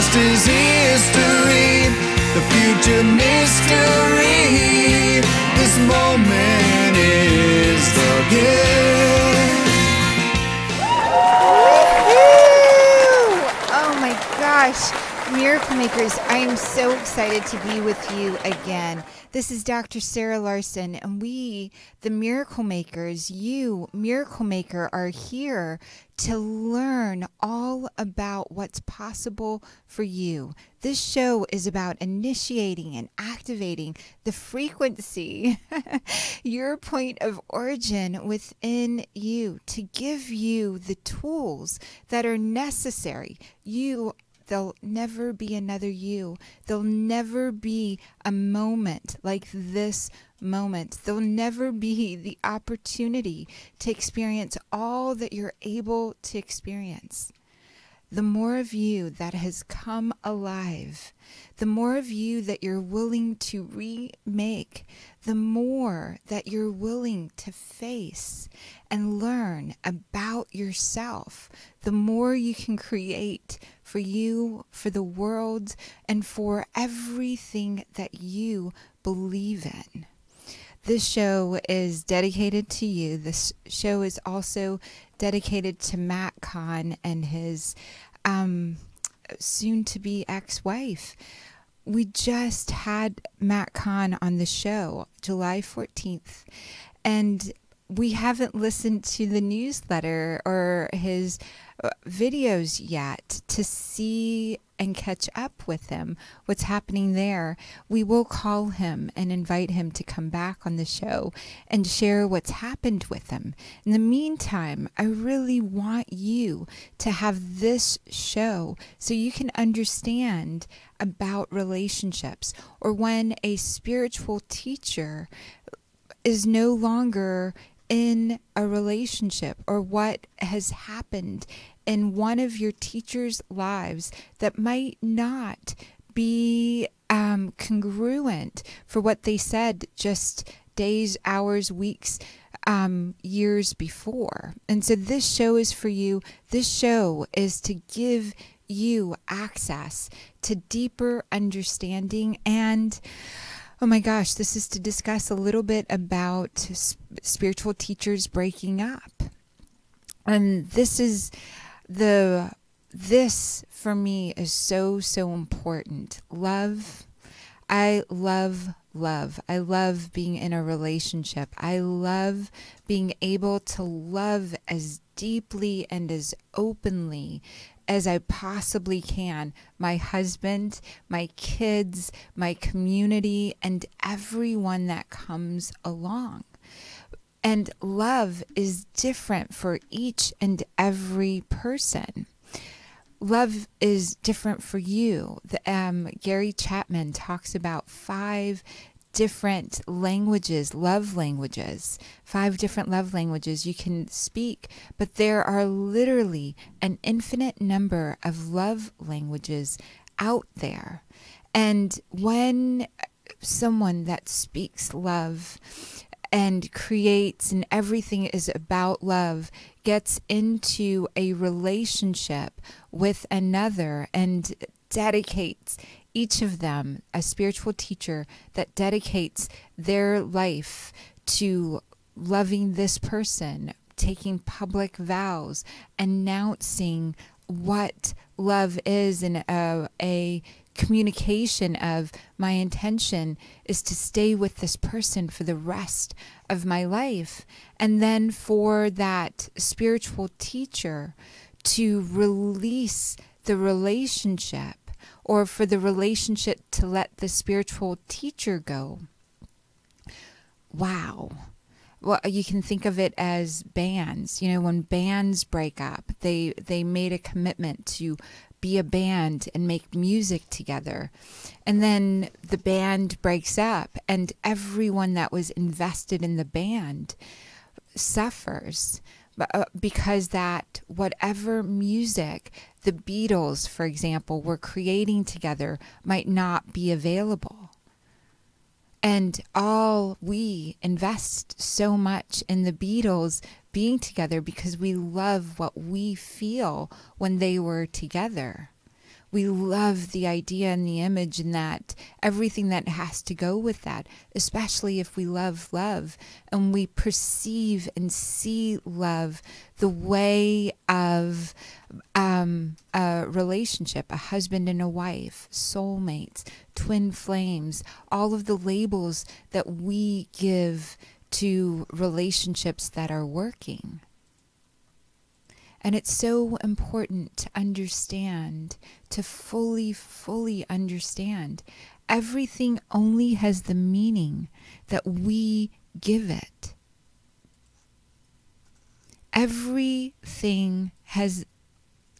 past is history, the future mystery. This moment is the gift. Oh my gosh, Miracle Makers, I am so excited to be with you again. This is Dr. Sarah Larsen, and we, the Miracle Makers, you, Miracle Maker, are here to learn all about what's possible for you. This show is about initiating and activating the frequency, your point of origin within you, to give you the tools that are necessary. There'll never be another you. There'll never be a moment like this moment. There'll never be the opportunity to experience all that you're able to experience. The more of you that has come alive, the more of you that you're willing to remake, the more that you're willing to face and learn about yourself, the more you can create for you, for the world, and for everything that you believe in. This show is dedicated to you. This show is also dedicated to Matt Kahn and his soon-to-be ex-wife. We just had Matt Kahn on the show July 14th, and we haven't listened to the newsletter or his videos yet to see and catch up with him, what's happening there. We will call him and invite him to come back on the show and share what's happened with him. In the meantime, I really want you to have this show so you can understand about relationships, or when a spiritual teacher is no longer in a relationship, or what has happened in one of your teacher's lives that might not be congruent for what they said just days, hours, weeks, years before. And so this show is for you. This show is to give you access to deeper understanding, and oh my gosh, this is to discuss a little bit about spiritual teachers breaking up. And this for me is so important. Love. I love love. I love being in a relationship. I love being able to love as deeply and as openly as I possibly can, my husband, my kids, my community, and everyone that comes along. And love is different for each and every person. Love is different for you. Gary Chapman talks about 5 different languages, love languages, 5 different love languages you can speak, but there are literally an infinite number of love languages out there. And when someone that speaks love and creates, and everything is about love, gets into a relationship with another and dedicates each of them, a spiritual teacher that dedicates their life to loving this person, taking public vows, announcing what love is, and a communication of my intention is to stay with this person for the rest of my life. And then for that spiritual teacher to release the relationship, or for the relationship to let the spiritual teacher go. Wow. Well, you can think of it as bands. You know, when bands break up, they made a commitment to be a band and make music together. And then the band breaks up, and everyone that was invested in the band suffers. Because that whatever music the Beatles, for example, were creating together might not be available. And we invest so much in the Beatles being together because we love what we feel when they were together. We love the idea and the image and that everything that has to go with that, especially if we love love and we perceive and see love the way of a relationship, a husband and a wife, soulmates, twin flames, all of the labels that we give to relationships that are working. And it's so important to understand, to fully understand. Everything only has the meaning that we give it. Everything has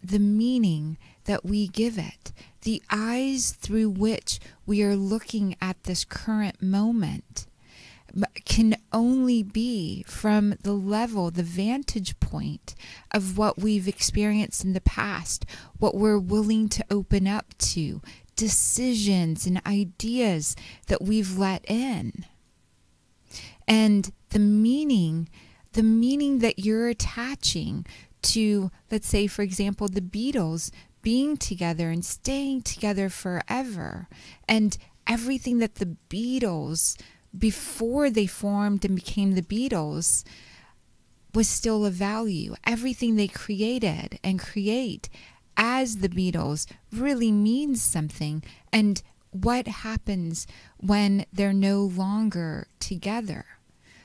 the meaning that we give it. The eyes through which we are looking at this current moment can only be from the level, the vantage point of what we've experienced in the past, what we're willing to open up to, decisions and ideas that we've let in. And the meaning that you're attaching to, let's say, for example, the Beatles being together and staying together forever, and everything that the Beatles, before they formed and became the Beatles, was still of value. Everything they created and create as the Beatles really means something. And what happens when they're no longer together?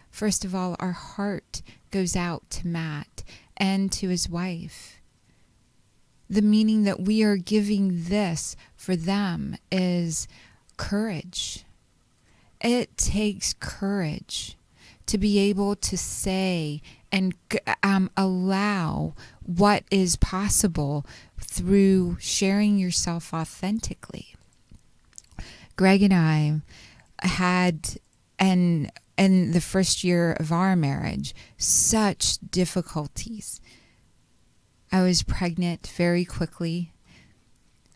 First of all, our heart goes out to Matt and to his wife. The meaning that we are giving this for them is courage. It takes courage to be able to say and allow what is possible through sharing yourself authentically. Greg and I had, in the first year of our marriage, such difficulties. I was pregnant very quickly.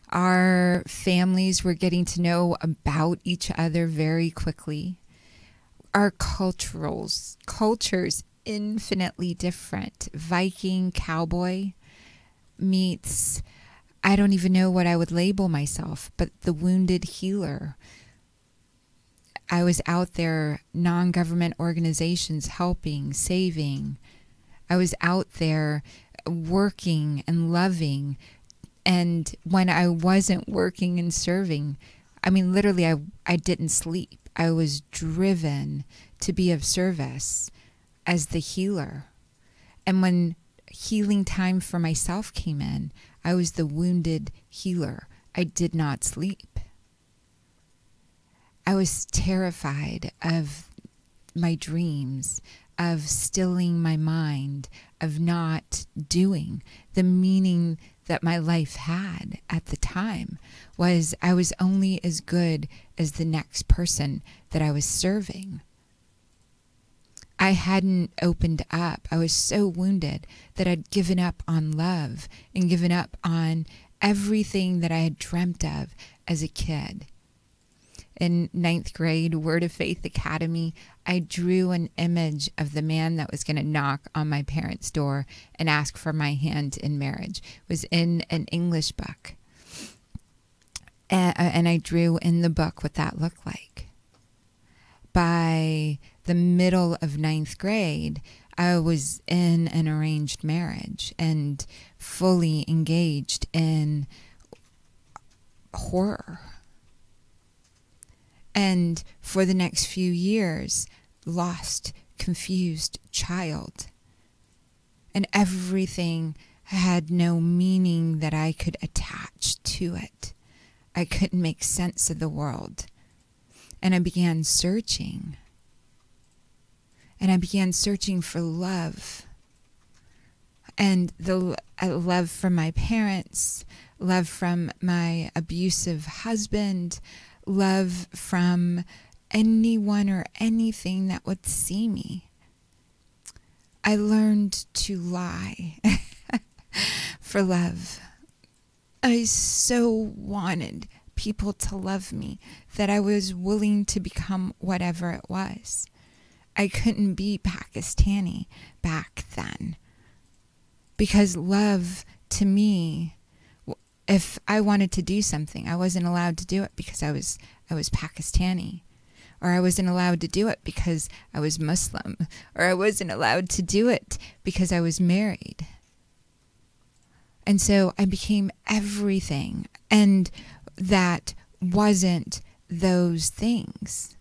Our families were getting to know about each other very quickly. Our cultures infinitely different. Viking cowboy meets, I don't even know what I would label myself, but the wounded healer. I was out there, non-government organizations helping, saving. I was out there working and loving. And when I wasn't working and serving, I mean, literally, I didn't sleep. I was driven to be of service as the healer. And when healing time for myself came in, I was the wounded healer. I did not sleep. I was terrified of my dreams, of stilling my mind, of not doing. The meaning that my life had at the time was I was only as good as the next person that I was serving. I hadn't opened up. I was so wounded that I'd given up on love and given up on everything that I had dreamt of as a kid. In 9th grade, Word of Faith Academy, I drew an image of the man that was going to knock on my parents' door and ask for my hand in marriage. It was in an English book. And I drew in the book what that looked like. By the middle of 9th grade, I was in an arranged marriage and fully engaged in horror. And for the next few years, lost, confused child. And everything had no meaning that I could attach to it. I couldn't make sense of the world. And I began searching. And I began searching for love. And the love from my parents, love from my abusive husband, love from anyone or anything that would see me. I learned to lie for love. I so wanted people to love me that I was willing to become whatever it was. I couldn't be Pakistani back then because love to me If I wanted to do something, I wasn't allowed to do it because I was Pakistani, or I wasn't allowed to do it because I was Muslim, or I wasn't allowed to do it because I was married. And so I became everything, and that wasn't those things.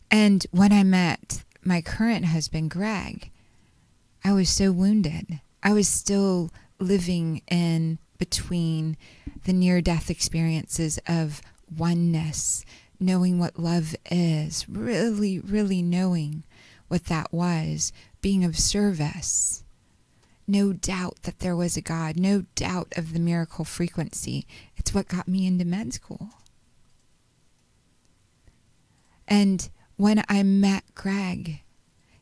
And when I met my current husband, Greg, I was so wounded. I was still living in between the near-death experiences of oneness, knowing what love is, really, really knowing what that was, being of service. No doubt that there was a God, no doubt of the miracle frequency. It's what got me into med school. And when I met Greg,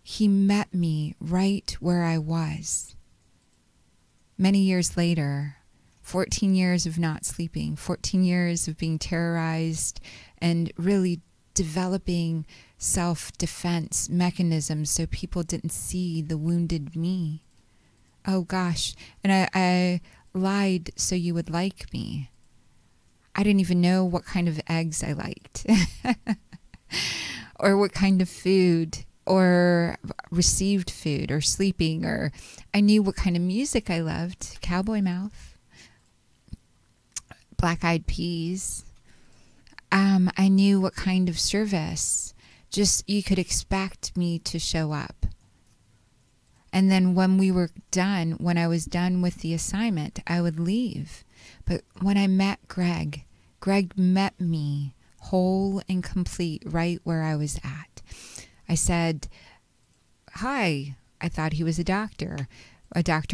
he met me right where I was. Many years later, 14 years of not sleeping, 14 years of being terrorized and really developing self-defense mechanisms so people didn't see the wounded me. Oh gosh, and I lied so you would like me. I didn't even know what kind of eggs I liked or what kind of food or received food or sleeping, or I knew what kind of music I loved. Cowboy Mouth, Black Eyed Peas. I knew what kind of service just you could expect me to show up. And then when we were done, when I was done with the assignment, I would leave. But when I met Greg, Greg met me whole and complete right where I was at. I said, hi. I thought he was a doctor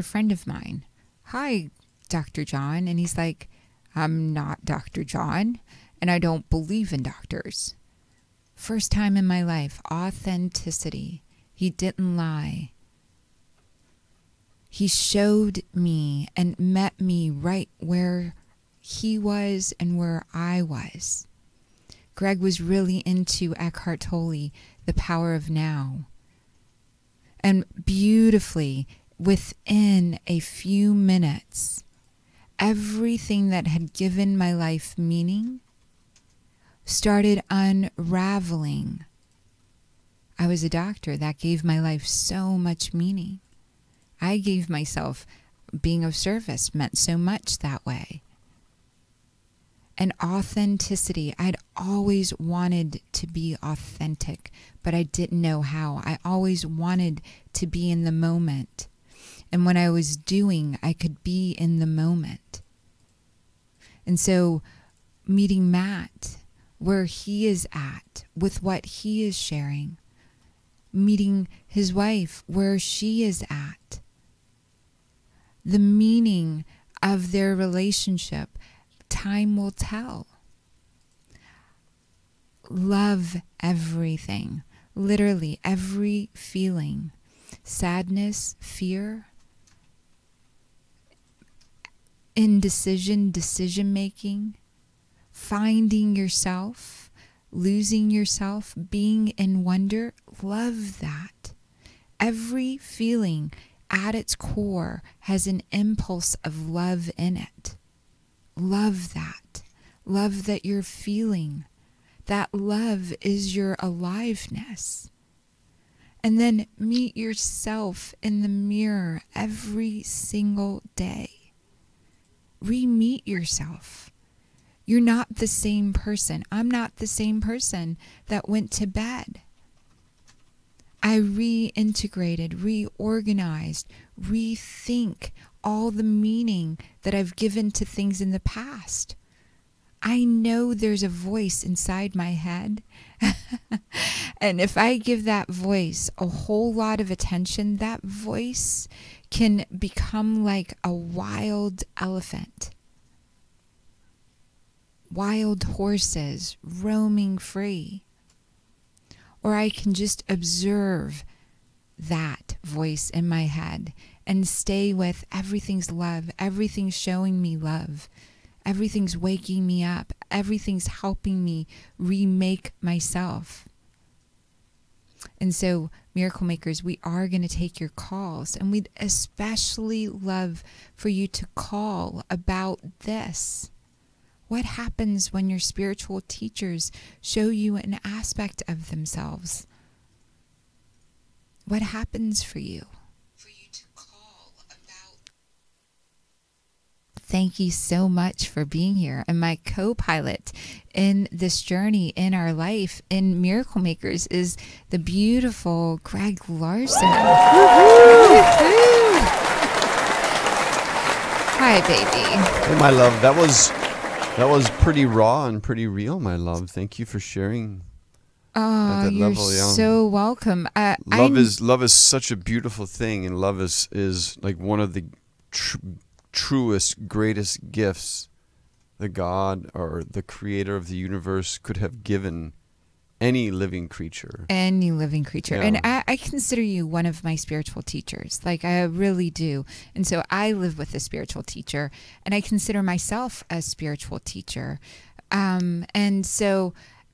friend of mine. Hi, Dr. John. And he's like, I'm not Dr. John, and I don't believe in doctors. First time in my life, authenticity. He didn't lie. He showed me and met me right where he was and where I was. Greg was really into Eckhart Tolle, The Power of Now. And beautifully, within a few minutes, everything that had given my life meaning started unraveling. I was a doctor. That gave my life so much meaning. I gave myself being of service meant so much that way. And authenticity, I'd always wanted to be authentic, but I didn't know how. I always wanted to be in the moment. And when I was doing, I could be in the moment. And so meeting Matt, where he is at, with what he is sharing, meeting his wife, where she is at, the meaning of their relationship, time will tell. Love everything, literally every feeling, sadness, fear, indecision, decision making, finding yourself, losing yourself, being in wonder. Love that. Every feeling at its core has an impulse of love in it. Love that. Love that you're feeling. That love is your aliveness. And then meet yourself in the mirror every single day. Re-meet yourself. You're not the same person. I'm not the same person that went to bed. I reintegrated, reorganized, rethink all the meaning that I've given to things in the past. I know there's a voice inside my head. And if I give that voice a whole lot of attention, that voice can become like a wild elephant. Wild horses roaming free. Or I can just observe that voice in my head and stay with everything's love, everything's showing me love, everything's waking me up, everything's helping me remake myself. And so, Miracle Makers, we are going to take your calls, and we'd especially love for you to call about this. What happens when your spiritual teachers show you an aspect of themselves? What happens for you? For you to call about. Thank you so much for being here. And my co-pilot in this journey in our life in Miracle Makers is the beautiful Greg Larsen. Hi, baby. Hey, my love. That was pretty raw and pretty real, my love. Thank you for sharing. Oh, you're level, yeah. so welcome. Love is such a beautiful thing, and love is like one of the truest, greatest gifts the God or the creator of the universe could have given any living creature. Any living creature. Yeah. And I consider you one of my spiritual teachers. Like, I really do. And so I live with a spiritual teacher, and I consider myself a spiritual teacher.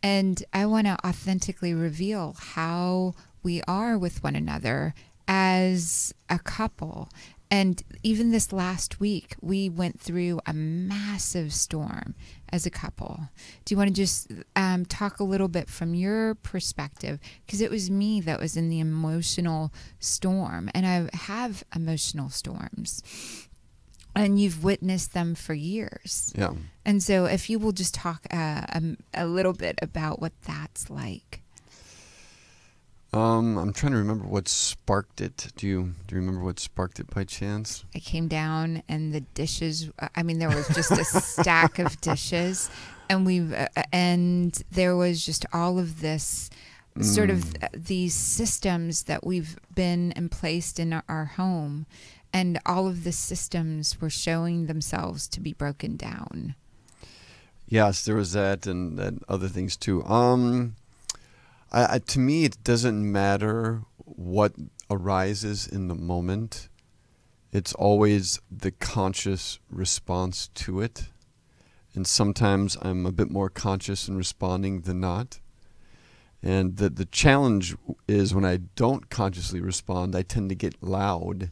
And I want to authentically reveal how we are with one another as a couple. And even this last week, we went through a massive storm as a couple. Do you want to just talk a little bit from your perspective? Because it was me that was in the emotional storm, and I have emotional storms. And you've witnessed them for years. Yeah. And so if you will just talk a little bit about what that's like. I'm trying to remember what sparked it. Do you remember what sparked it by chance? I came down and the dishes, there was just a stack of dishes, and there was just all of this sort of these systems that we've been and placed in our home, and all of the systems were showing themselves to be broken down. Yes, there was that and other things too. To me, it doesn't matter what arises in the moment. It's always the conscious response to it. And sometimes I'm a bit more conscious in responding than not. And the challenge is when I don't consciously respond, I tend to get loud.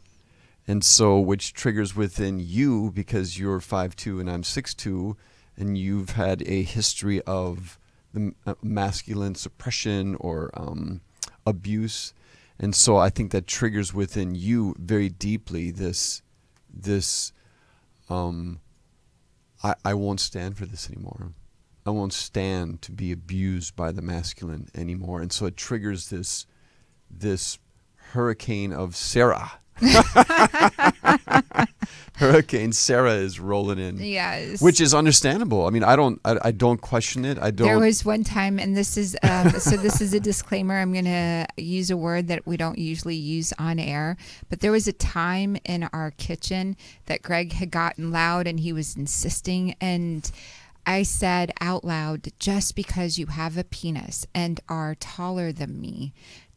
And so, which triggers within you, because you're 5'2" and I'm 6'2", and you've had a history of the masculine suppression or abuse, and so I think that triggers within you very deeply this I won't stand for this anymore. I won't stand to be abused by the masculine anymore, and so it triggers this hurricane of Sarah. Hurricane Sarah is rolling in. Yes. Which is understandable. I mean, I don't question it. I don't. There was one time, and this is so this is a disclaimer. I'm going to use a word that we don't usually use on air, but there was a time in our kitchen that Greg had gotten loud and he was insisting, and I said out loud, just because you have a penis and are taller than me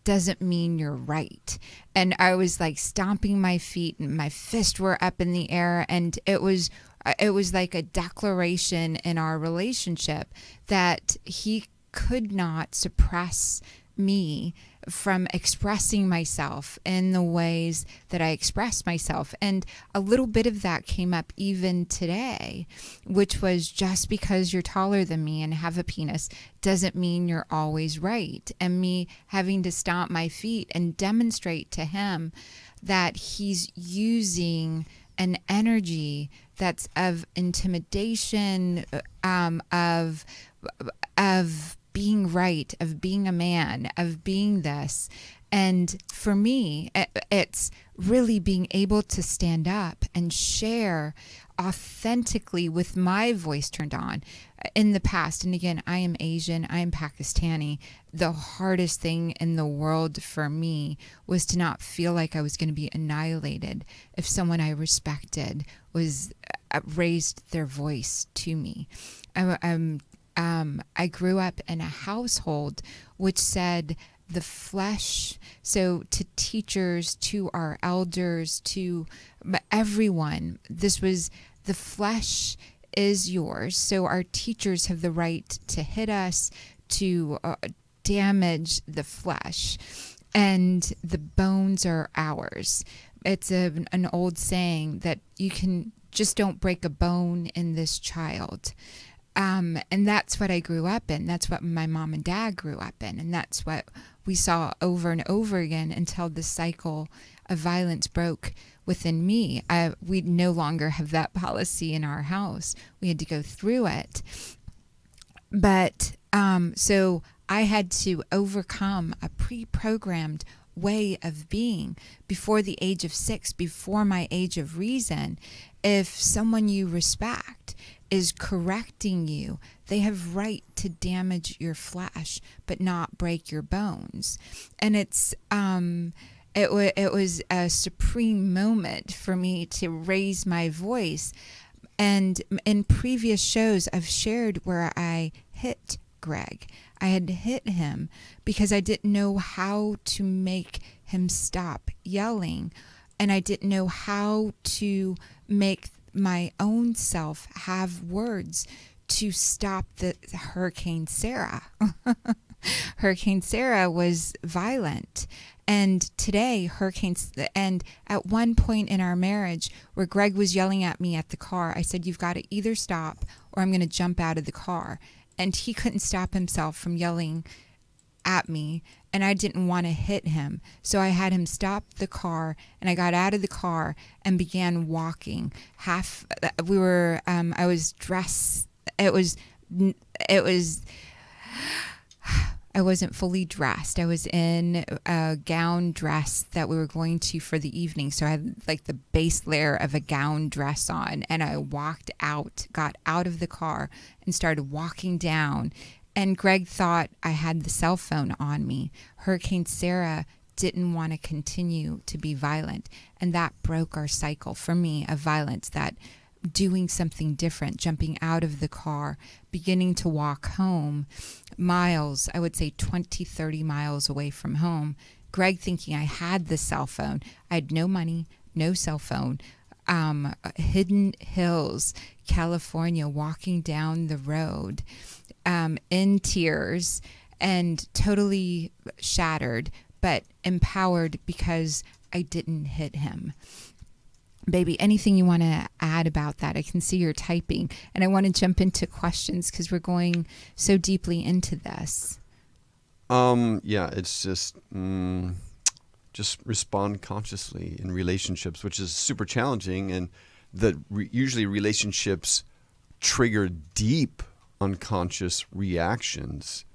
doesn't mean you're right. And I was like stomping my feet and my fists were up in the air, and it was like a declaration in our relationship that he could not suppress me from expressing myself in the ways that I express myself. And a little bit of that came up even today, which was, just because you're taller than me and have a penis doesn't mean you're always right. And me having to stomp my feet and demonstrate to him that he's using an energy that's of intimidation, of being right, of being a man, of being this. And for me, it's really being able to stand up and share authentically with my voice turned on. In the past, and again, I am Asian, I am Pakistani, the hardest thing in the world for me was to not feel like I was going to be annihilated if someone I respected was raised their voice to me. I grew up in a household which said the flesh, so to teachers, to our elders, to everyone, this was the flesh is yours. So our teachers have the right to hit us, to damage the flesh, and the bones are ours. It's an old saying that you can just don't break a bone in this child. And that's what I grew up in. That's what my mom and dad grew up in. And that's what we saw over and over again until the cycle of violence broke within me. We no longer have that policy in our house. We had to go through it. But so I had to overcome a pre-programmed way of being before the age of 6, before my age of reason. If someone you respect is correcting you, they have right to damage your flesh but not break your bones. And it's it was a supreme moment for me to raise my voice. And in previous shows I've shared where I hit Greg. I had hit him because I didn't know how to make him stop yelling, and I didn't know how to make my own self have words to stop the Hurricane Sarah. Hurricane Sarah was violent. And today, and at one point in our marriage where Greg was yelling at me at the car, I said, you've got to either stop or I'm going to jump out of the car. And he couldn't stop himself from yelling at me, and I didn't want to hit him. So I had him stop the car, and I got out of the car and began walking. I was dressed. I wasn't fully dressed. I was in a gown dress that we were going to for the evening. So I had like the base layer of a gown dress on, and I walked out, got out of the car and started walking down. And Greg thought I had the cell phone on me. Hurricane Sarah didn't want to continue to be violent. And that broke our cycle for me of violence, that doing something different, jumping out of the car, beginning to walk home miles, I would say 20, 30 miles away from home. Greg thinking I had the cell phone. I had no money, no cell phone. Hidden Hills, California, walking down the road in tears and totally shattered, but empowered because I didn't hit him. Baby, anything you want to add about that? I can see you're typing, and I want to jump into questions because we're going so deeply into this. Yeah, it's just respond consciously in relationships, which is super challenging, and that usually relationships trigger deep unconscious reactions,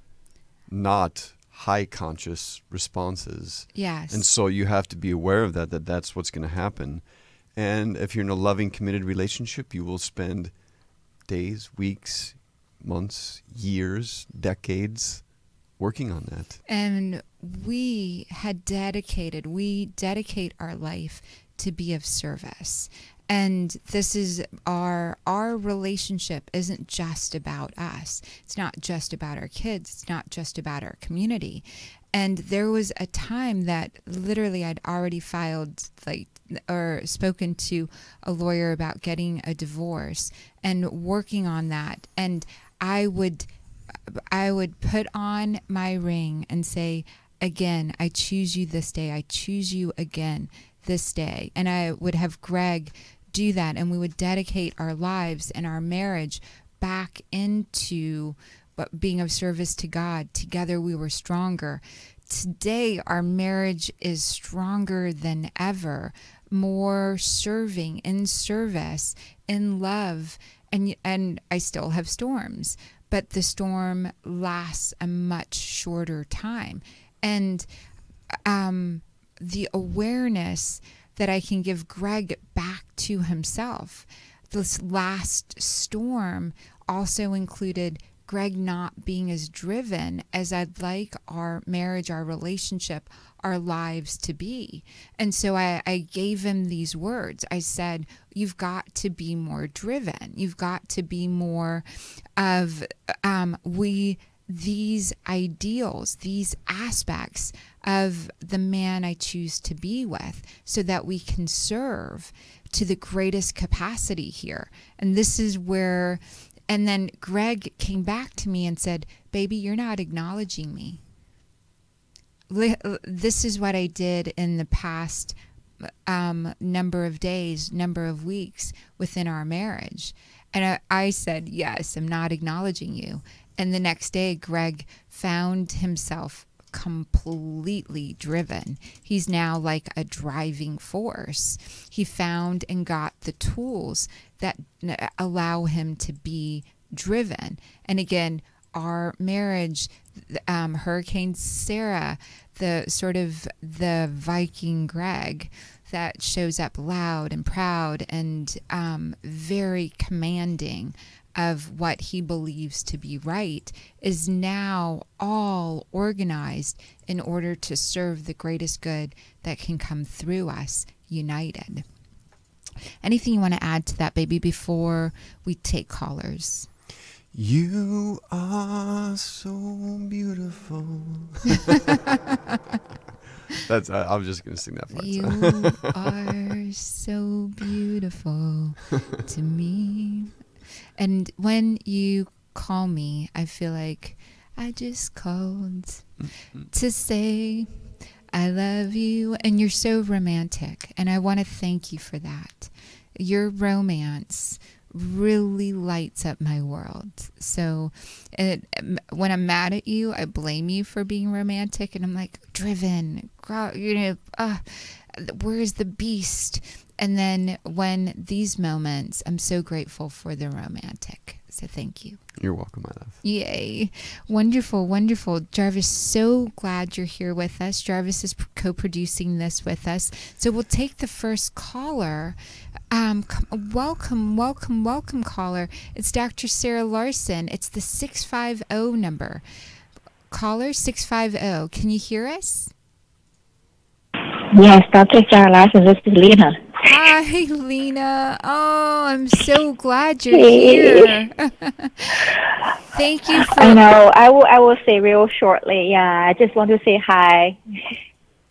not high conscious responses. Yes. And so you have to be aware of that that's what's going to happen. And if you're in a loving, committed relationship, you will spend days, weeks, months, years, decades working on that. And we dedicate our life to be of service. And this is our relationship isn't just about us. It's not just about our kids. It's not just about our community. And there was a time that literally I'd already filed or spoken to a lawyer about getting a divorce and working on that. And I would put on my ring and say, again, I choose you this day. I choose you again this day. And I would have Greg do that, and we would dedicate our lives and our marriage back into being of service to God. Together we were stronger. Today our marriage is stronger than ever, more serving, in service, in love, and I still have storms, but the storm lasts a much shorter time. And the awareness that I can give Greg back to himself. This last storm also included Greg not being as driven as I'd like our marriage, our relationship, our lives to be. And so I gave him these words. I said, you've got to be more driven. You've got to be more of these ideals, these aspects of the man I choose to be with, so that we can serve to the greatest capacity here. And this is where, and then Greg came back to me and said, baby, you're not acknowledging me. this is what I did in the past number of days, number of weeks within our marriage. And I said, yes, I'm not acknowledging you. And the next day, Greg found himself completely driven. He's now like a driving force. He found and got the tools that allow him to be driven. And again, our marriage, Hurricane Sarah, the sort of the Viking Greg that shows up loud and proud and very commanding of what he believes to be right, is now all organized in order to serve the greatest good that can come through us, united. Anything you want to add to that, baby, before we take callers? You are so beautiful. That's. I was just gonna sing that part. You are so beautiful to me. And when you call me, I feel like I just called to say I love you. And you're so romantic. And I want to thank you for that. Your romance really lights up my world. So when I'm mad at you, I blame you for being romantic. And I'm like, driven, where's the beast? And then when these moments, I'm so grateful for the romantic. So thank you. You're welcome, my love. Yay. Wonderful, wonderful. Jarvis, so glad you're here with us. Jarvis is co-producing this with us. So we'll take the first caller. Welcome, welcome, welcome, caller. It's Dr. Sarah Larsen. It's the 650 number. Caller 650. Can you hear us? Yes, Dr. Sarah Larsen, this is Lena. Hi, Lena. Oh, I'm so glad you're here. Thank you for... I know. I will say real shortly. Yeah, I just want to say hi.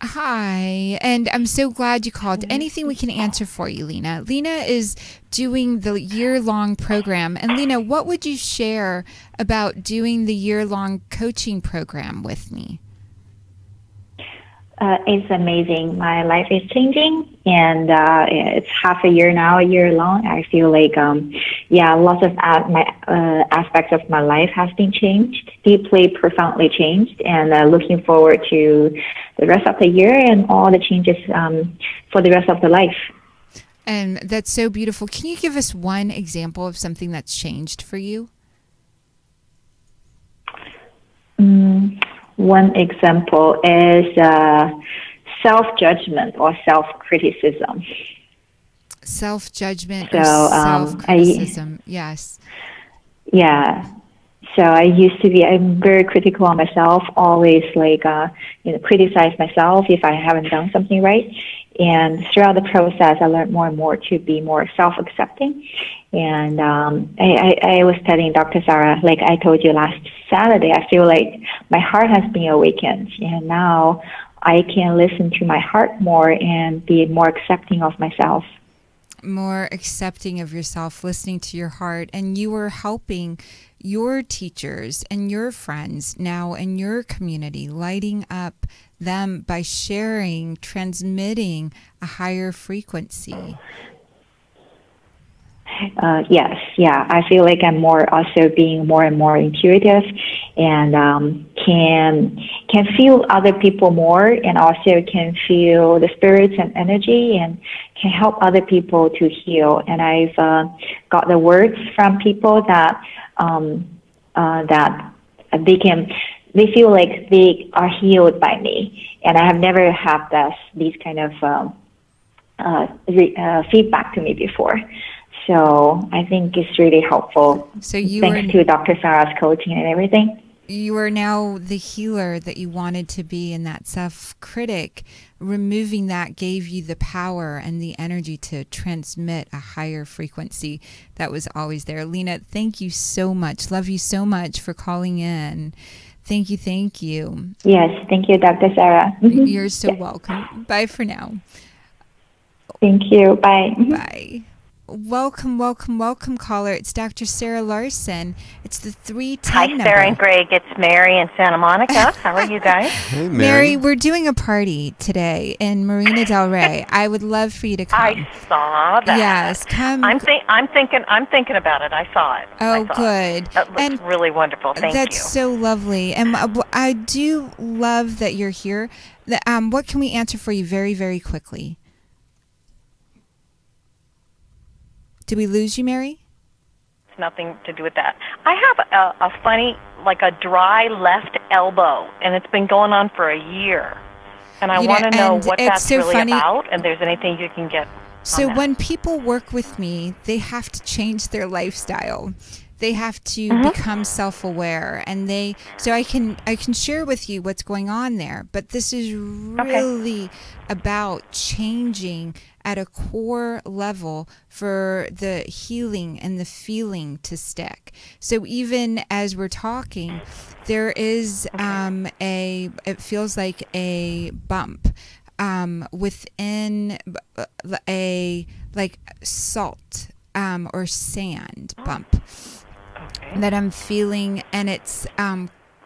Hi, and I'm so glad you called. Anything we can answer for you, Lena. Lena is doing the year-long program. And Lena, what would you share about doing the year-long coaching program with me? It's amazing. My life is changing, and it's half a year now, a year long. I feel like, lots of aspects of my life has been changed, deeply, profoundly changed, and looking forward to the rest of the year and all the changes for the rest of the life. And that's so beautiful. Can you give us one example of something that's changed for you? One example is self-judgment or self-criticism. Self-judgment so, or self-criticism, yes. Yeah. So I used to be, I'm very critical on myself, always criticize myself if I haven't done something right. And throughout the process, I learned more and more to be more self-accepting. And I was telling Dr. Sarah, like I told you last Saturday, I feel like my heart has been awakened. And now I can listen to my heart more and be more accepting of myself. More accepting of yourself, listening to your heart. And you were helping your teachers and your friends now in your community, lighting up them by sharing, transmitting a higher frequency. Yes, yeah. I feel like I'm also being more and more intuitive, and can feel other people more, and also can feel the spirits and energy, and can help other people to heal. And I've got the words from people that they feel like they are healed by me, and I have never had these kind of feedback to me before. So I think it's really helpful. So thanks to Dr. Sarah's coaching and everything. You are now the healer that you wanted to be, and that self-critic, removing that gave you the power and the energy to transmit a higher frequency that was always there. Lena, thank you so much. Love you so much for calling in. Thank you, thank you. Yes, thank you, Dr. Sarah. You're so welcome. Bye for now. Thank you. Bye. Bye. welcome, welcome, welcome, caller. It's Dr. Sarah Larsen. It's the 310 Hi, number. Sarah and Greg. It's Mary in Santa Monica. How are you guys? Hey, Mary, we're doing a party today in Marina Del Rey. I would love for you to come. I saw that. Yes, come. I'm thinking about it. I saw it. Oh, good. That looks really wonderful. Thank you. That's so lovely. And I do love that you're here. What can we answer for you very, very quickly? Did we lose you, Mary? It's nothing to do with that. I have a funny, like a dry left elbow, and it's been going on for a year. And I want to know what that's so really funny. about, and there's anything you can get. So when people work with me, they have to change their lifestyle. They have to become self-aware, and so I can share with you what's going on there. But this is really about changing at a core level for the healing and the feeling to stick. So even as we're talking, there is it feels like a bump within a like salt or sand bump that I'm feeling, and it's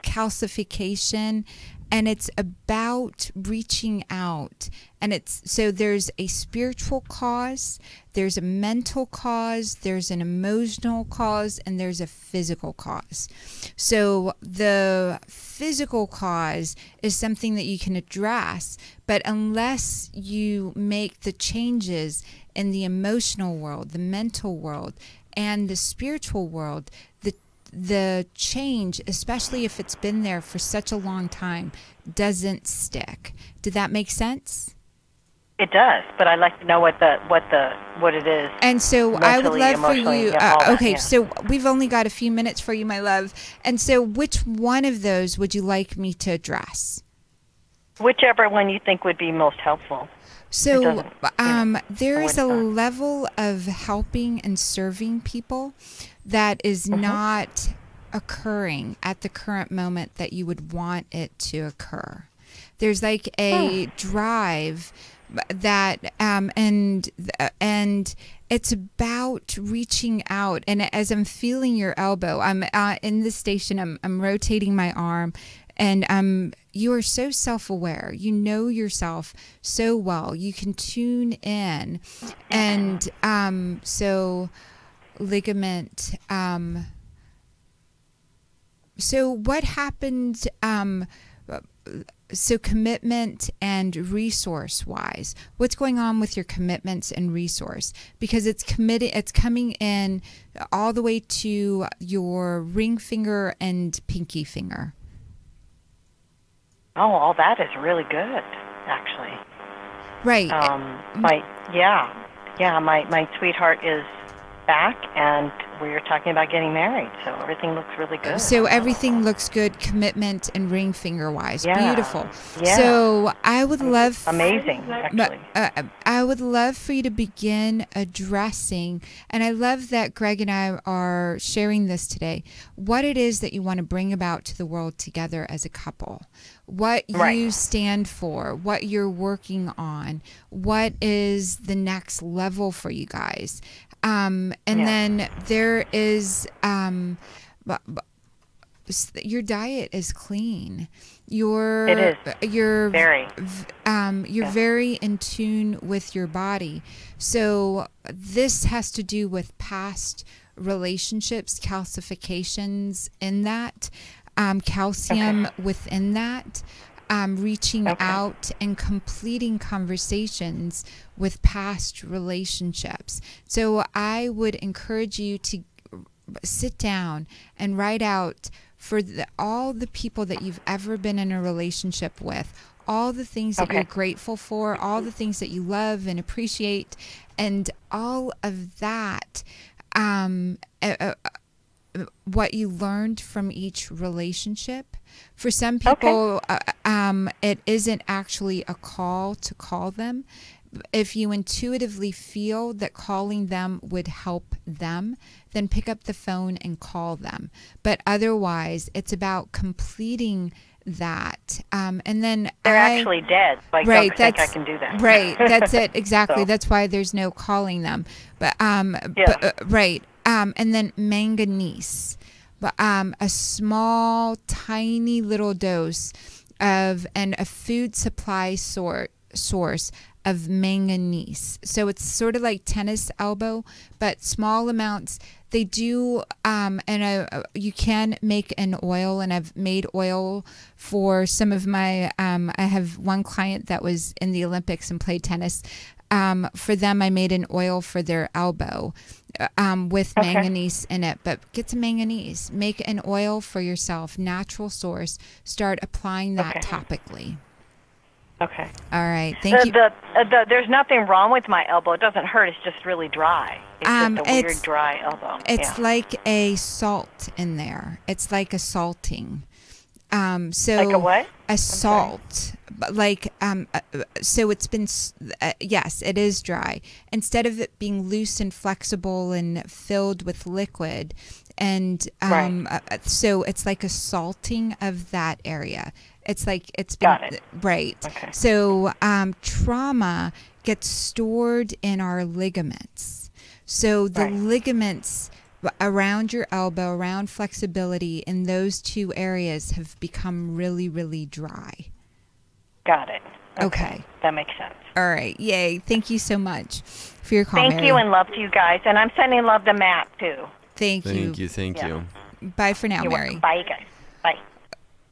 calcification, and it's about reaching out. And so there's a spiritual cause, there's a mental cause, there's an emotional cause, and there's a physical cause. So the physical cause is something that you can address, but unless you make the changes in the emotional world, the mental world, and the spiritual world, the change, especially if it's been there for such a long time, doesn't stick. Did that make sense? It does, but I'd like to know what it is. And so I would love for you. Yeah, so we've only got a few minutes for you, my love. And so, which one of those would you like me to address? Whichever one you think would be most helpful. So there is a level of helping and serving people that is not occurring at the current moment that you would want it to occur. There's like a drive that and it's about reaching out. And as I'm feeling your elbow, I'm in this station, I'm rotating my arm, and you are so self-aware. You know yourself so well. You can tune in, and so ligament. So what happened? So commitment and resource wise, what's going on with your commitments and resource? Because it's coming in all the way to your ring finger and pinky finger. Oh, all that is really good, actually. Right. My sweetheart is back, and we were talking about getting married, so everything looks really good. So everything looks good, commitment and ring finger wise. Yeah. Beautiful. Yeah. So I would love amazing, actually. I would love for you to begin addressing, and I love that Greg and I are sharing this today, what it is that you want to bring about to the world together as a couple. What you stand for, what you're working on, what is the next level for you guys. Then there is your diet is clean. You're very in tune with your body. So this has to do with past relationships, calcifications in that, calcium within that. Reaching out and completing conversations with past relationships. So I would encourage you to sit down and write out for all the people that you've ever been in a relationship with, all the things that you're grateful for, all the things that you love and appreciate, and all of that, what you learned from each relationship. For some people, it isn't actually a call to call them. If you intuitively feel that calling them would help them, then pick up the phone and call them. But otherwise, it's about completing that. And then They're actually dead, so I don't think I can do that. Right, that's it, exactly. So. That's why there's no calling them. But Yeah. right. And then manganese, but a small, tiny little dose of and a food supply source of manganese. So it's sort of like tennis elbow, but small amounts. They do, you can make an oil, and I've made oil for some of my, I have one client that was in the Olympics and played tennis. For them, I made an oil for their elbow with manganese in it. But get some manganese. Make an oil for yourself, natural source. Start applying that topically. Okay. All right. Thank you. There's nothing wrong with my elbow. It doesn't hurt. It's just really dry. It's just a weird dry elbow. It's like a salt in there. It's like a salting. So like a what? A salt. But like so it's been yes, it is dry. Instead of it being loose and flexible and filled with liquid, and so it's like a salting of that area. It's like it's been right. Okay. So trauma gets stored in our ligaments. So the ligaments around your elbow, around flexibility in those two areas have become really, really dry. Got it. Okay. That makes sense. All right. Yay. Thank you so much for your call, Thank Mary. you, and love to you guys. And I'm sending love to Matt, too. Thank you. Thank you. Bye for now, You're Mary. welcome. Bye, you guys. Bye.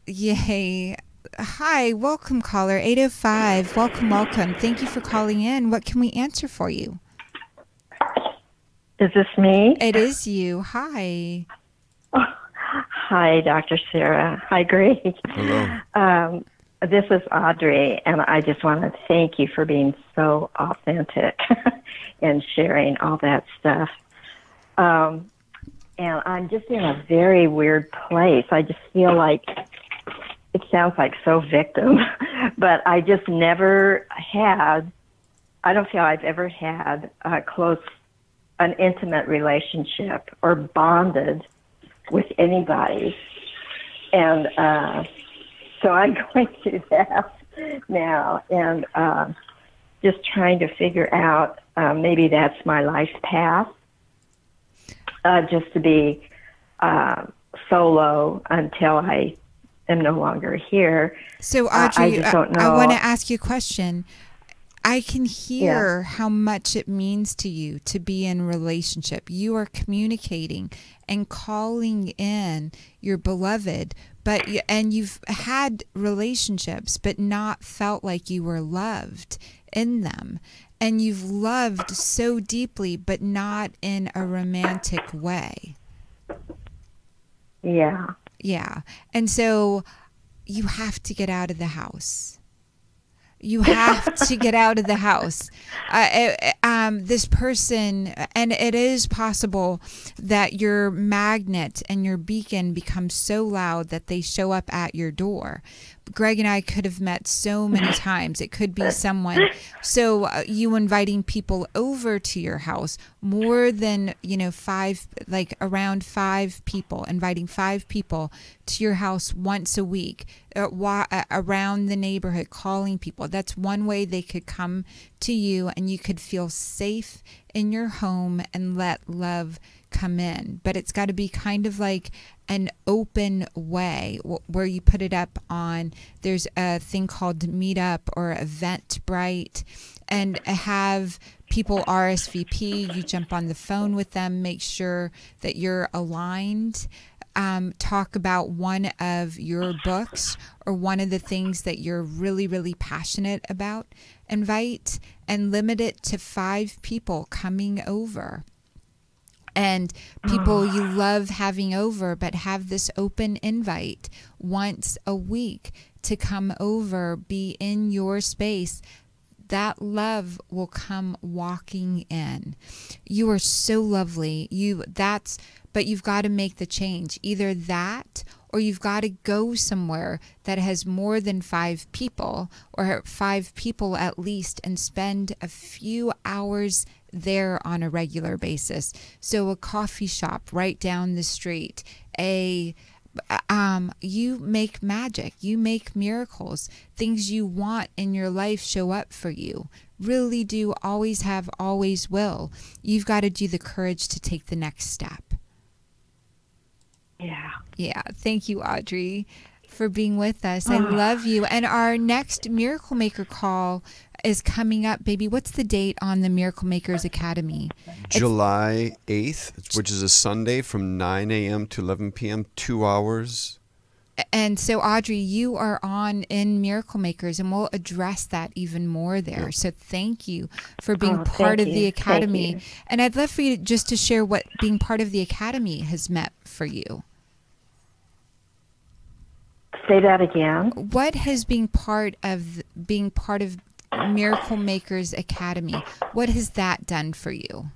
Yay. Hi. Welcome, caller 805. Welcome. Thank you for calling in. What can we answer for you? Is this me? It is you. Hi. Oh, hi, Dr. Sarah. Hi, Greg. Hello. This is Audrey, and I just want to thank you for being so authentic and sharing all that stuff. And I'm just in a very weird place. I just feel like it sounds like so victim, but I just never had, I don't feel I've ever had an intimate relationship or bonded with anybody. And so I'm going through that now, and just trying to figure out maybe that's my life's path, just to be solo until I am no longer here. So Audrey, I just don't know. I want to ask you a question. I can hear how much it means to you to be in relationship. You are communicating and calling in your beloved, and you've had relationships but not felt like you were loved in them. And you've loved so deeply but not in a romantic way. Yeah. Yeah. And so you have to get out of the house. You have to get out of the house. This person, and it is possible that your magnet and your beacon becomes so loud that they show up at your door. Greg and I could have met so many times. It could be someone. So you inviting people over to your house, more than, five, like around 5 people, inviting 5 people to your house once a week, around the neighborhood, calling people. That's one way they could come to you, and you could feel safe in your home and let love come in. But it's got to be kind of like an open way where you put it up on, there's a thing called Meetup or Eventbrite, and have people RSVP. You jump on the phone with them, make sure that you're aligned. Talk about one of your books or one of the things that you're really, really passionate about. Invite and limit it to 5 people coming over. And people you love having over, but have this open invite once a week to come over, be in your space. That love will come walking in. You are so lovely. But you've got to make the change. Either that, or you've got to go somewhere that has more than 5 people, or 5 people at least, and spend a few hours there on a regular basis. So a coffee shop right down the street, a You make magic. You make miracles. Things you want in your life show up for you. Really do, always have, always will. You've got to do the courage to take the next step. Yeah. Yeah. Thank you, Audrey, for being with us. I love you. And our next Miracle Maker call is coming up, baby. What's the date on the Miracle Makers Academy? July 8th, which is a Sunday from 9 a.m. to 11 p.m., 2 hours. And so, Audrey, you are on in Miracle Makers, and we'll address that even more there. Yeah. So thank you for being part of the Academy. And I'd love for you just to share what being part of the Academy has meant for you. Say that again. What has being part of Miracle Makers Academy, what has that done for you?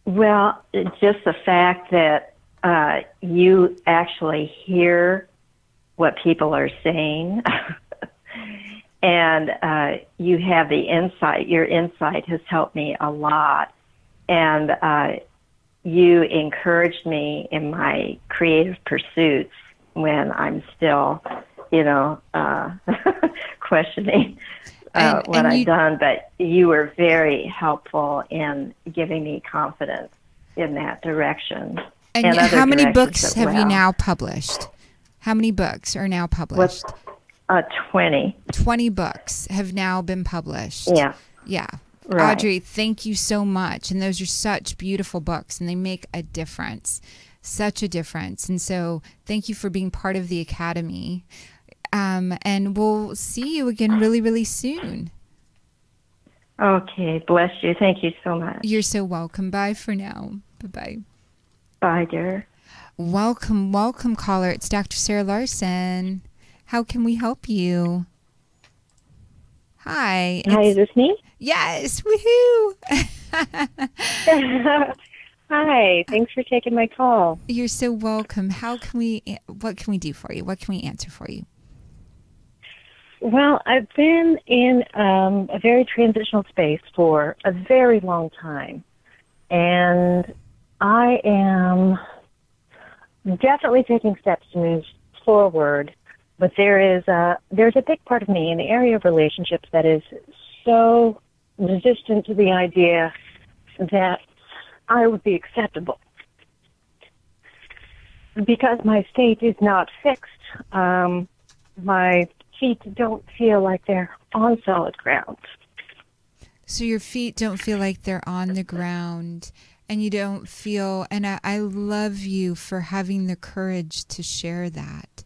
Well, just the fact that you actually hear what people are saying and you have the insight. Your insight has helped me a lot. And you encouraged me in my creative pursuits when I'm still, questioning what I've done. But you were very helpful in giving me confidence in that direction. And how many books have you now published? How many books are now published? 20. 20 books have now been published. Yeah. Yeah. Right. Audrey, thank you so much. And those are such beautiful books, and they make a difference, such a difference. And so thank you for being part of the Academy. And we'll see you again really, really soon. Okay. Bless you. Thank you so much. You're so welcome. Bye for now. Bye-bye. Bye, dear. Welcome, welcome, caller. It's Dr. Sarah Larsen. How can we help you? Hi. Hi, is this me? Yes. Woohoo. Hi. Thanks for taking my call. You're so welcome. What can we do for you? What can we answer for you? Well, I've been in a very transitional space for a very long time. And I am definitely taking steps to move forward, but there's a big part of me in the area of relationships that is so resistant to the idea that I would be acceptable. Because my state is not fixed, my feet don't feel like they're on solid ground. So your feet don't feel like they're on the ground. And you don't feel, and I love you for having the courage to share that.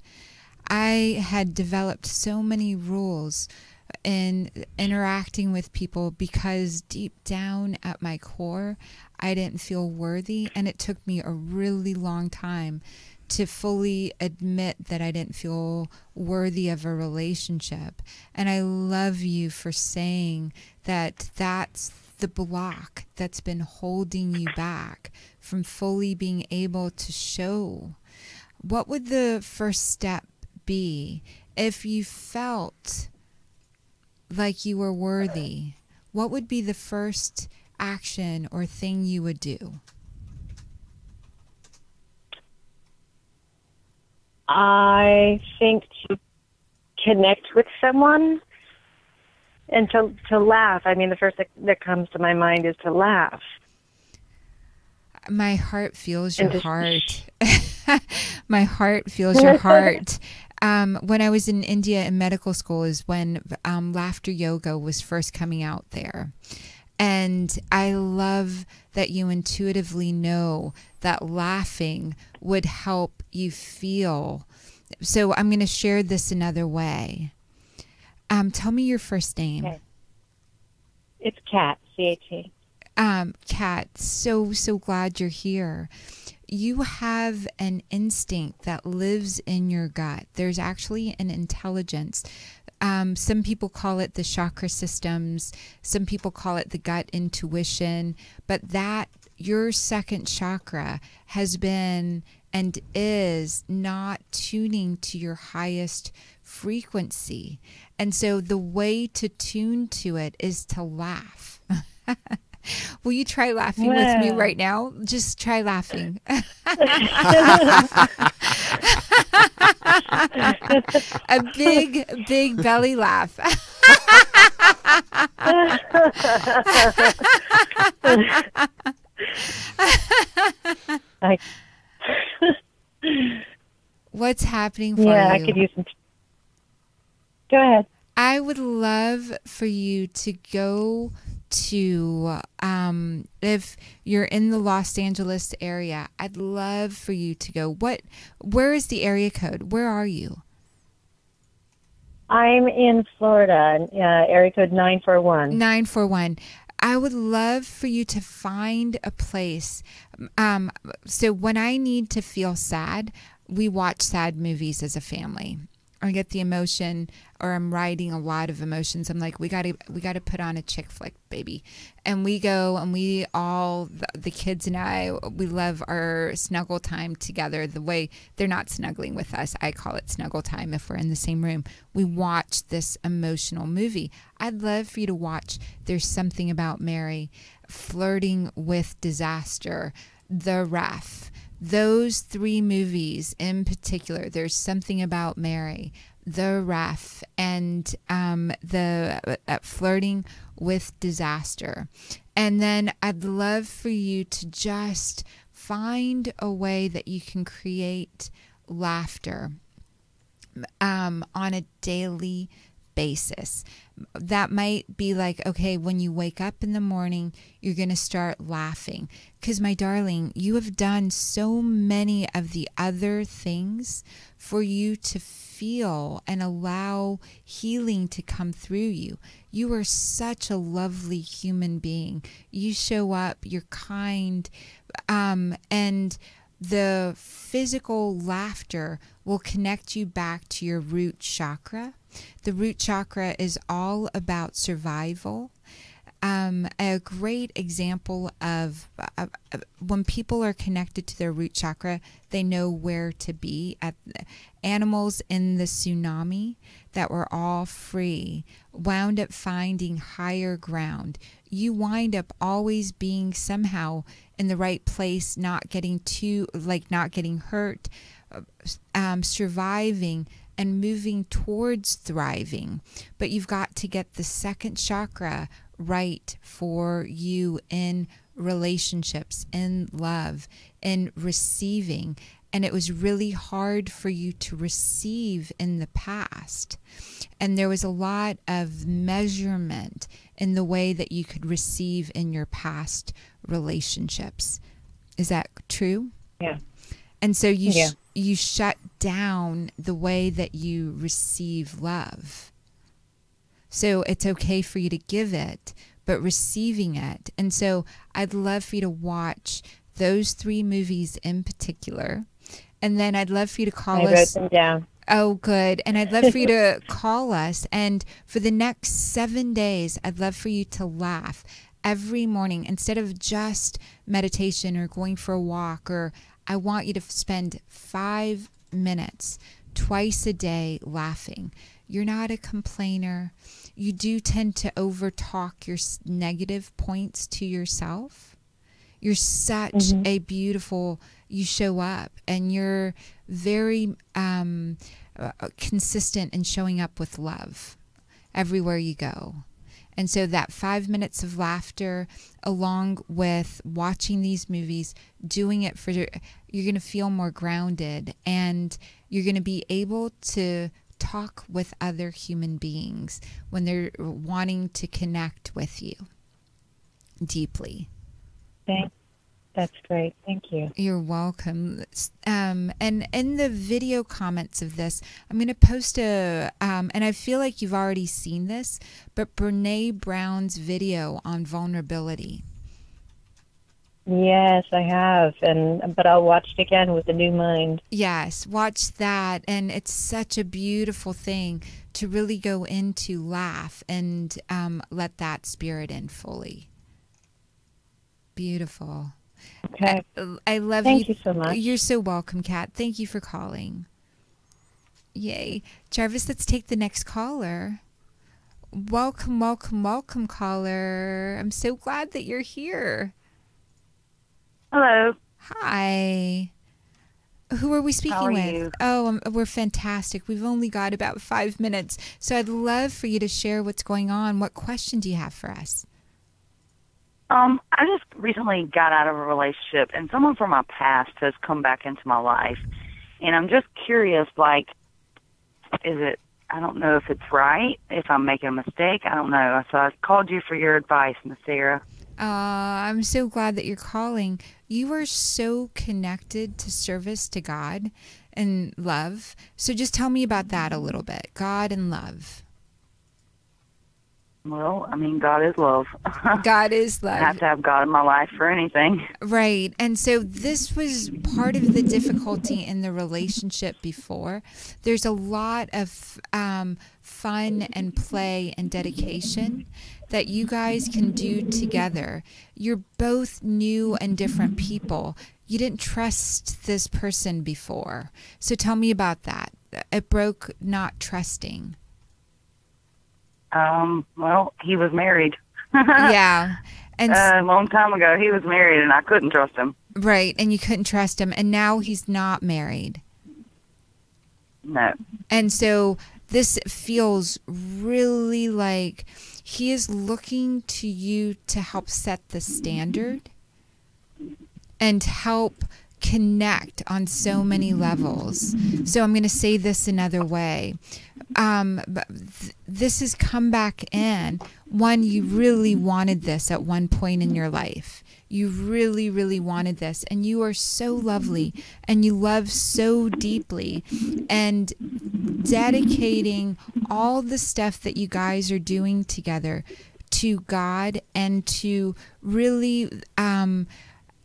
I had developed so many rules in interacting with people because deep down at my core, I didn't feel worthy. And it took me a really long time to fully admit that I didn't feel worthy of a relationship. And I love you for saying that that's the block that's been holding you back from fully being able to show. What would the first step be if you felt like you were worthy? What would be the first action or thing you would do? I think to connect with someone and to laugh. I mean, the first thing that comes to my mind is to laugh. My heart feels your heart. My heart feels your heart. When I was in India in medical school is when laughter yoga was first coming out there. And I love that you intuitively know that laughing would help you feel. So I'm going to share this another way. Tell me your first name. Okay. It's Kat, C-A-T. Kat, so glad you're here. You have an instinct that lives in your gut. There's actually an intelligence. Some people call it the chakra systems. Some people call it the gut intuition. But that, your second chakra has been and is not tuning to your highest frequency. And so the way to tune to it is to laugh. Will you try laughing with me right now? Just try laughing. A big belly laugh. I, What's happening for yeah, you? I could use some. Go ahead. I would love for you to go to, if you're in the Los Angeles area, I'd love for you to go. Where is the area code? Where are you? I'm in Florida, area code 941. 941. I would love for you to find a place. So when I need to feel sad, we watch sad movies as a family. I get the emotion, or I'm riding a lot of emotions. I'm like, we got to put on a chick flick, baby. And we go, and we all, the kids and I, we love our snuggle time together. The way they're not snuggling with us, I call it snuggle time if we're in the same room. We watch this emotional movie. I'd love for you to watch There's Something About Mary, Flirting with Disaster, The Ref. Those three movies in particular, There's Something About Mary, The Ref, and the Flirting with Disaster. And then I'd love for you to just find a way that you can create laughter on a daily basis. That might be like, okay, when you wake up in the morning, you're going to start laughing. Because, my darling, you have done so many of the other things for you to feel and allow healing to come through you. You are such a lovely human being. You show up, you're kind, and the physical laughter will connect you back to your root chakra. The root chakra is all about survival. A great example of when people are connected to their root chakra, they know where to be. At animals in the tsunami that were all free wound up finding higher ground. You wind up always being somehow in the right place, not getting hurt, surviving and moving towards thriving. But you've got to get the second chakra right for you in relationships, in love, in receiving. And it was really hard for you to receive in the past. And there was a lot of measurement in the way that you could receive in your past relationships. Is that true? Yeah. And so you shut down the way that you receive love. So it's okay for you to give it, but receiving it. And so I'd love for you to watch those three movies in particular. And then I'd love for you to call us. I wrote them down. Oh, good. And I'd love for you to call us. And for the next 7 days, I'd love for you to laugh every morning instead of just meditation or going for a walk. Or I want you to spend 5 minutes twice a day laughing. You're not a complainer. You do tend to overtalk your negative points to yourself. You're such a beautiful, you show up and you're very consistent in showing up with love everywhere you go. And so that 5 minutes of laughter along with watching these movies, doing it you're going to feel more grounded and you're going to be able to talk with other human beings when they're wanting to connect with you deeply. That's great. Thank you. You're welcome. And in the video comments of this, I'm going to post and I feel like you've already seen this, but Brene Brown's video on vulnerability. Yes, I have, but I'll watch it again with a new mind. Yes, watch that, and it's such a beautiful thing to really go into laugh and let that spirit in fully. Beautiful. Okay. I love you. Thank you so much. You're so welcome, Kat. Thank you for calling. Yay. Jarvis, let's take the next caller. Welcome, welcome, welcome, caller. I'm so glad that you're here. Hello. Hi. Who are we speaking How are with? you? Oh, we're fantastic. We've only got about 5 minutes, so I'd love for you to share what's going on. What question do you have for us? I just recently got out of a relationship, and someone from my past has come back into my life, and I'm just curious, like, I don't know if it's right, if I'm making a mistake, I don't know. So I called you for your advice, Miss Sarah. I'm so glad that you're calling. You are so connected to service to God and love. So just tell me about that a little bit. God and love. Well, I mean, God is love. God is love. I have to have God in my life for anything. Right. And so this was part of the difficulty in the relationship before. There's a lot of fun and play and dedication that you guys can do together. You're both new and different people. You didn't trust this person before. So tell me about that. It broke not trusting. Well, he was married. Yeah. And a long time ago, he was married, and I couldn't trust him. right, and you couldn't trust him, and now he's not married. No. And so this feels really like he is looking to you to help set the standard and help connect on so many levels. So I'm going to say this another way. This has come back in. One, you really wanted this at one point in your life. You really, really wanted this. And you are so lovely and you love so deeply. And dedicating all the stuff that you guys are doing together to God and to really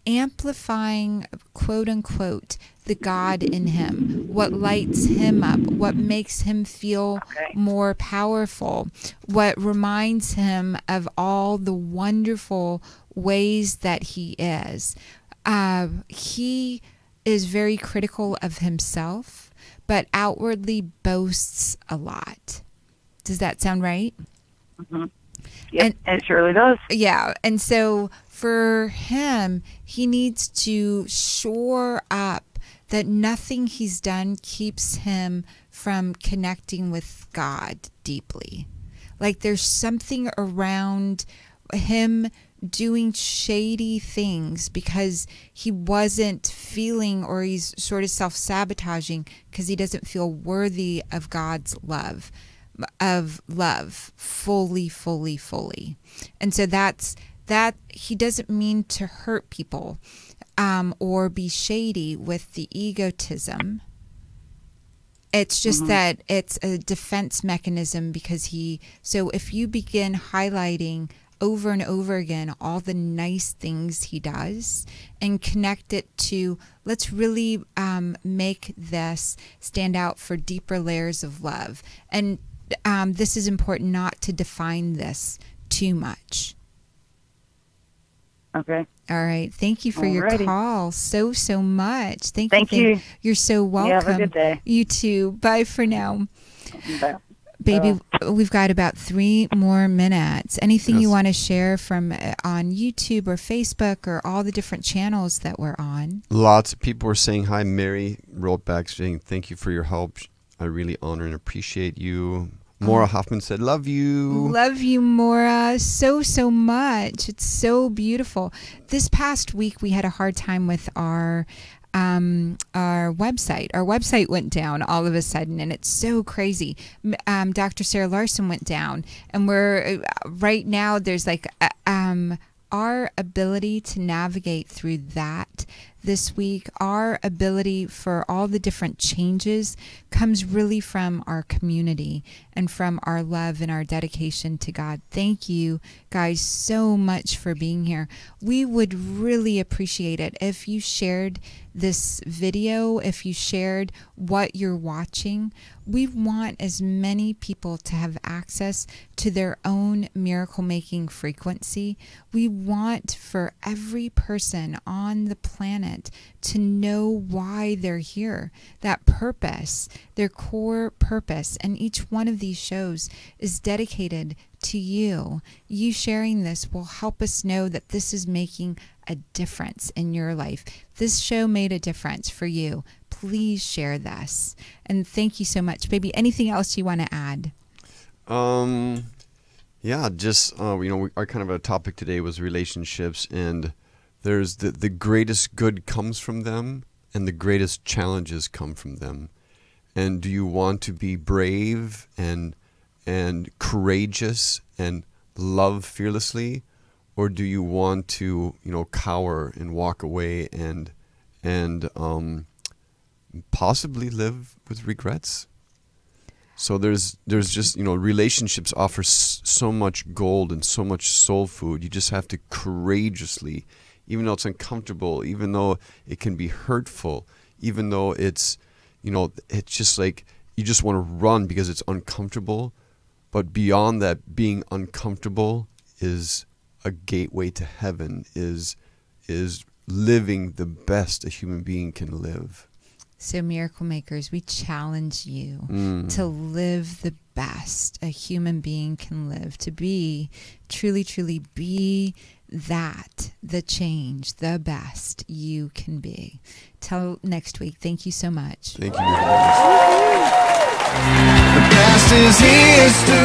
amplifying, quote unquote, the God in him, what lights him up, what makes him feel more powerful, what reminds him of all the wonderful ways that he is. He is very critical of himself, but outwardly boasts a lot. Does that sound right? Mm-hmm. Yep, and it surely does. Yeah, and so for him, he needs to shore up that nothing he's done keeps him from connecting with God deeply. Like there's something around him doing shady things because he wasn't feeling, or he's sort of self-sabotaging because he doesn't feel worthy of God's love, fully. And so that he doesn't mean to hurt people or be shady with the egotism. It's just that it's a defense mechanism because so if you begin highlighting over and over again all the nice things he does and connect it to, let's really make this stand out for deeper layers of love. And this is important not to define this too much. Okay. All right. Thank you for your call so much. Thank you. You're so welcome. You have a good day. You too. Bye for now. Bye. Baby, we've got about 3 more minutes. Anything you want to share from on YouTube or Facebook or all the different channels that we're on? Lots of people are saying hi. Mary wrote back saying, thank you for your help. I really honor and appreciate you. Maura Hoffman said, love you. Love you, Maura, so much. It's so beautiful. This past week, we had a hard time with our website. Our website went down all of a sudden, and it's so crazy. Dr. Sarah Larsen went down, and we're right now, there's like our ability to navigate through that this week, our ability for all the different changes comes really from our community and from our love and our dedication to God. Thank you guys so much for being here. We would really appreciate it if you shared this video, if you shared what you're watching. We want as many people to have access to their own miracle-making frequency. We want for every person on the planet to know why they're here, that purpose, their core purpose. And each one of these shows is dedicated to you. You sharing this will help us know that this is making a difference in your life. This show made a difference for you. please share this. And thank you so much. Baby, anything else you want to add? Yeah, just, our kind of a topic today was relationships, and there's the greatest good comes from them, and the greatest challenges come from them. And do you want to be brave and courageous and love fearlessly, or do you want to, cower and walk away and possibly live with regrets? So there's just, relationships offer so much gold and so much soul food. You just have to courageously, even though it's uncomfortable, even though it can be hurtful, even though it's, it's just like you just want to run because it's uncomfortable. But beyond that, being uncomfortable is a gateway to heaven, is living the best a human being can live. So Miracle Makers, we challenge you to live the best a human being can live, to be, truly, truly be that, the change, the best you can be. Till next week, thank you so much. Thank you. The past is history.